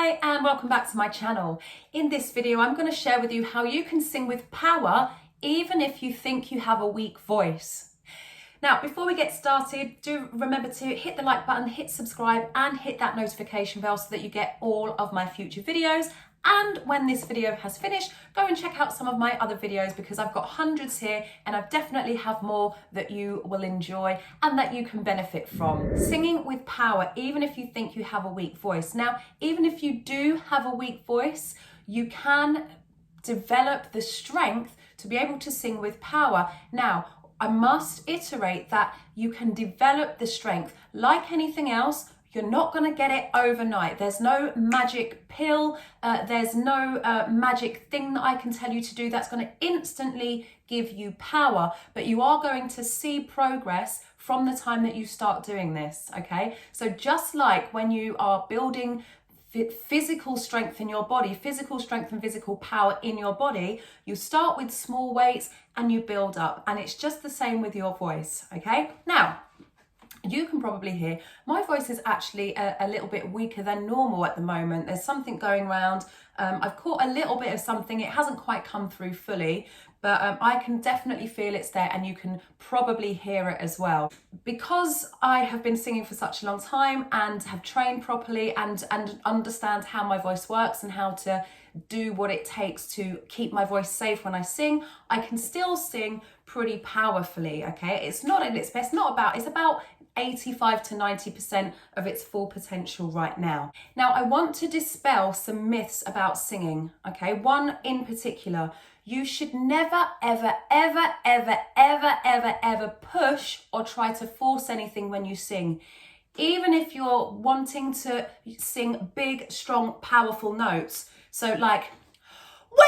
Hi and welcome back to my channel. In this video I'm going to share with you how you can sing with power even if you think you have a weak voice. Now before we get started, do remember to hit the like button, hit subscribe and hit that notification bell so that you get all of my future videos. And when this video has finished, go and check out some of my other videos because I've got hundreds here and I definitely have more that you will enjoy and that you can benefit from. Singing with power, even if you think you have a weak voice. Now, even if you do have a weak voice, you can develop the strength to be able to sing with power. Now, I must iterate that you can develop the strength. Like anything else, you're not going to get it overnight. There's no magic pill. There's no magic thing that I can tell you to do that's going to instantly give you power. But you are going to see progress from the time that you start doing this, okay? So just like when you are building physical strength in your body, physical strength and physical power in your body, you start with small weights and you build up. And it's just the same with your voice, okay? Now, you can probably hear my voice is actually a little bit weaker than normal at the moment. There's something going around. I've caught a little bit of something. It hasn't quite come through fully, but I can definitely feel it's there and you can probably hear it as well. Because I have been singing for such a long time and have trained properly and understand how my voice works and how to do what it takes to keep my voice safe when I sing, I can still sing pretty powerfully, okay? It's not at its best, it's about 85 to 90% of its full potential right now. Now, I want to dispel some myths about singing, okay? One in particular, you should never, ever, ever, ever, ever, ever, ever push or try to force anything when you sing. Even if you're wanting to sing big, strong, powerful notes. So like, well,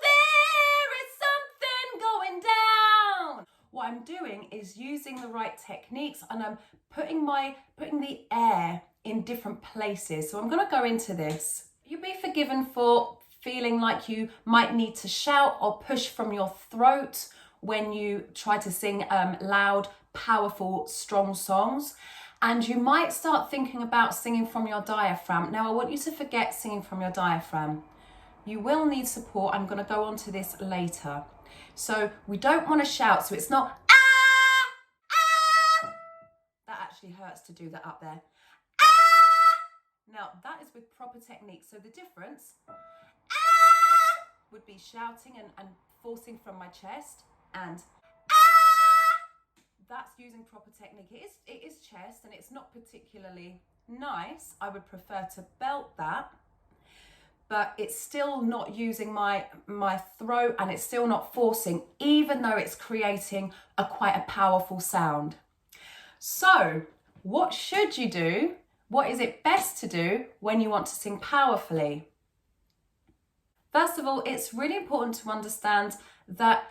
there is something going down. What I'm doing is using the right techniques and I'm putting the air in different places. So I'm going to go into this. You'll be forgiven for feeling like you might need to shout or push from your throat when you try to sing loud, powerful, strong songs. And you might start thinking about singing from your diaphragm. Now, I want you to forget singing from your diaphragm. You will need support. I'm going to go on to this later. So we don't want to shout. So it's not ah. That actually hurts to do that up there. Ah. Now, that is with proper technique. So the difference would be shouting and forcing from my chest, and that's using proper technique. It is chest and it's not particularly nice. I would prefer to belt that, but it's still not using my throat and it's still not forcing, even though it's creating quite a powerful sound. So what should you do? What is it best to do when you want to sing powerfully? First of all, it's really important to understand that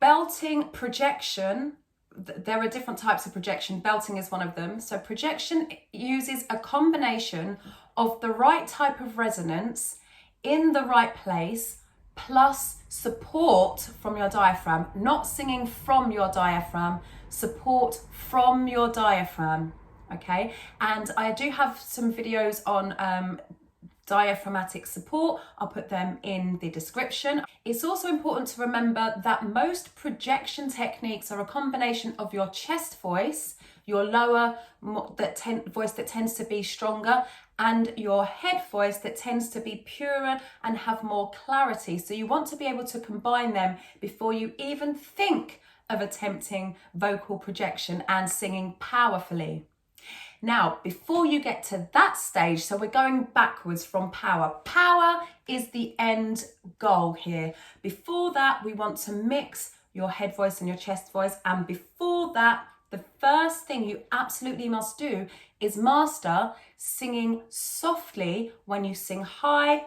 belting projection, there are different types of projection. Belting is one of them. So projection uses a combination of the right type of resonance in the right place, plus support from your diaphragm, not singing from your diaphragm, support from your diaphragm, okay? And I do have some videos on diaphragmatic support. I'll put them in the description. It's also important to remember that most projection techniques are a combination of your chest voice, your lower voice that tends to be stronger, and your head voice that tends to be purer and have more clarity. So you want to be able to combine them before you even think of attempting vocal projection and singing powerfully. Now, before you get to that stage, so we're going backwards from power. Power is the end goal here. Before that, we want to mix your head voice and your chest voice. And before that, the first thing you absolutely must do is master singing softly when you sing high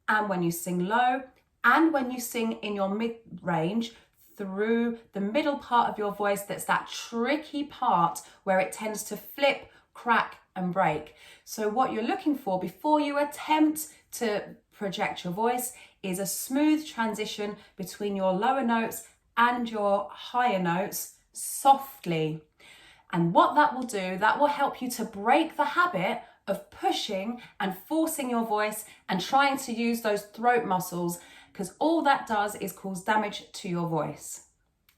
and when you sing low and when you sing in your mid-range through the middle part of your voice. That's that tricky part where it tends to flip, crack and break. So what you're looking for before you attempt to project your voice is a smooth transition between your lower notes and your higher notes softly. And what that will do, that will help you to break the habit of pushing and forcing your voice and trying to use those throat muscles, because all that does is cause damage to your voice.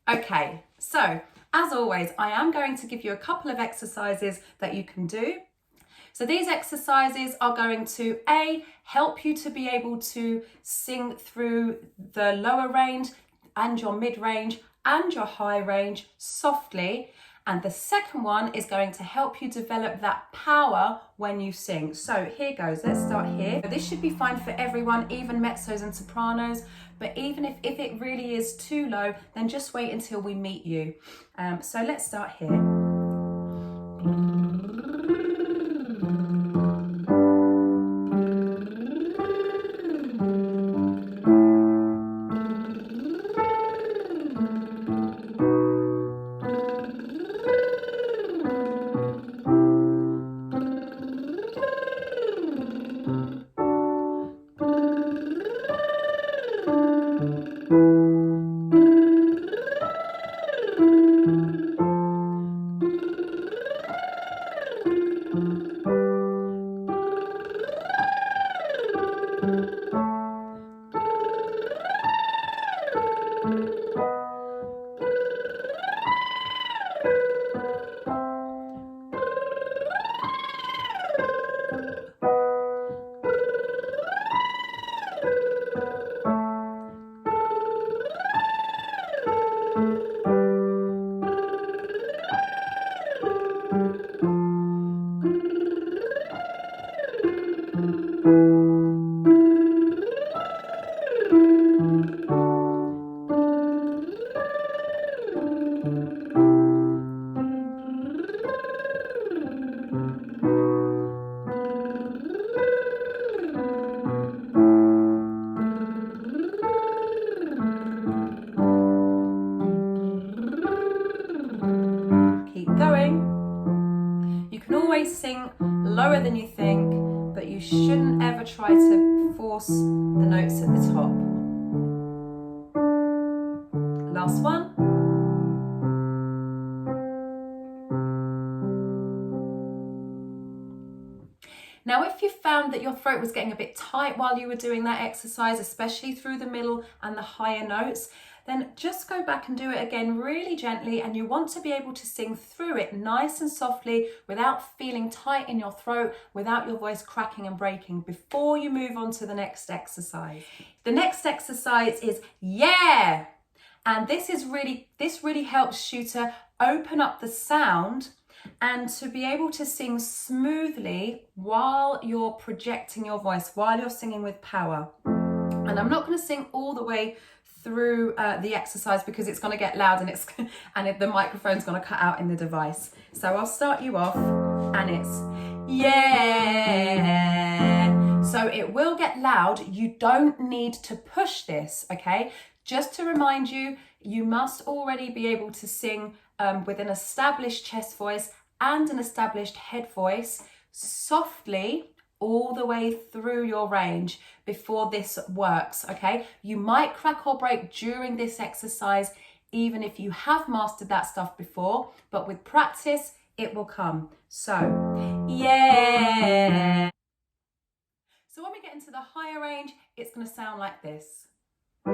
Okay, so as always, I am going to give you a couple of exercises that you can do. So these exercises are going to help you to be able to sing through the lower range and your mid range and your high range softly. And the second one is going to help you develop that power when you sing. So here goes, let's start here. This should be fine for everyone, even mezzos and sopranos, but even if it really is too low, then just wait until we meet you. So let's start here. Keep going. You can always sing lower than you think, but you shouldn't ever try to force the notes at the top. Last one. Now, if you found that your throat was getting a bit tight while you were doing that exercise, especially through the middle and the higher notes, then just go back and do it again really gently, and you want to be able to sing through it nice and softly without feeling tight in your throat, without your voice cracking and breaking before you move on to the next exercise. The next exercise is yeah! And this really helps you to open up the sound and to be able to sing smoothly while you're projecting your voice, while you're singing with power. And I'm not going to sing all the way through the exercise because it's going to get loud and the microphone's going to cut out in the device. So I'll start you off, and it's yeah. So it will get loud. You don't need to push this, okay? Just to remind you, you must already be able to sing with an established chest voice and an established head voice softly all the way through your range before this works, okay? You might crack or break during this exercise, even if you have mastered that stuff before, but with practice, it will come. So, yeah. So when we get into the higher range, it's gonna sound like this. Yeah!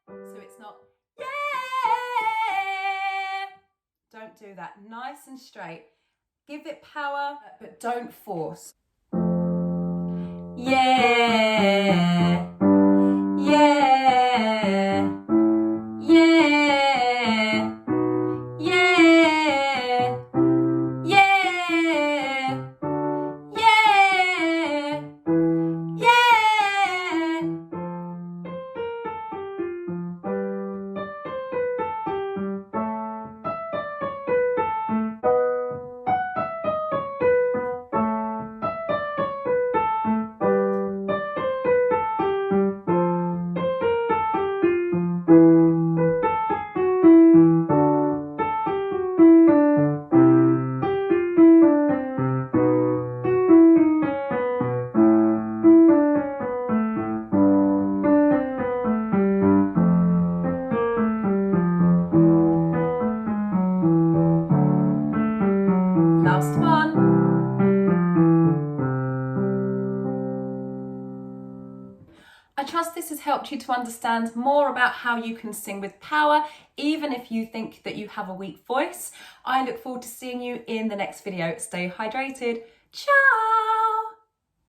So it's not, yeah! Don't do that. Nice and straight. Give it power, but don't force. Yeah, yeah, yeah, yeah, yeah, yeah, yeah. I trust this has helped you to understand more about how you can sing with power, even if you think that you have a weak voice. I look forward to seeing you in the next video. Stay hydrated. Ciao!